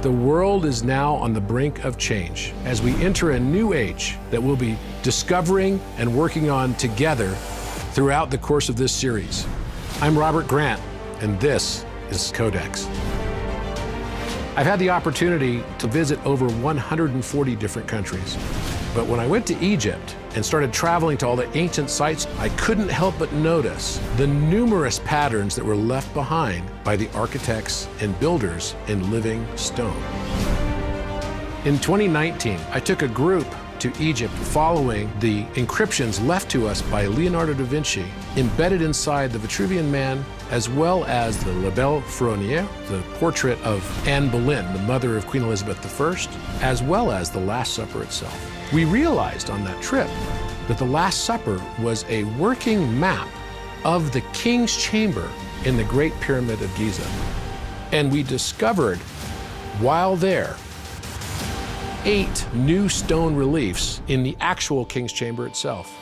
The world is now on the brink of change as we enter a new age that we'll be discovering and working on together throughout the course of this series. I'm Robert Grant, and this is Codex. I've had the opportunity to visit over 140 different countries. But when I went to Egypt and started traveling to all the ancient sites, I couldn't help but notice the numerous patterns that were left behind by the architects and builders in living stone. In 2019, I took a group to Egypt following the inscriptions left to us by Leonardo da Vinci, embedded inside the Vitruvian Man, as well as the La Belle Ferronnière, the portrait of Anne Boleyn, the mother of Queen Elizabeth I, as well as the Last Supper itself. We realized on that trip that the Last Supper was a working map of the King's Chamber in the Great Pyramid of Giza. And we discovered, while there, 8 new stone reliefs in the actual King's Chamber itself.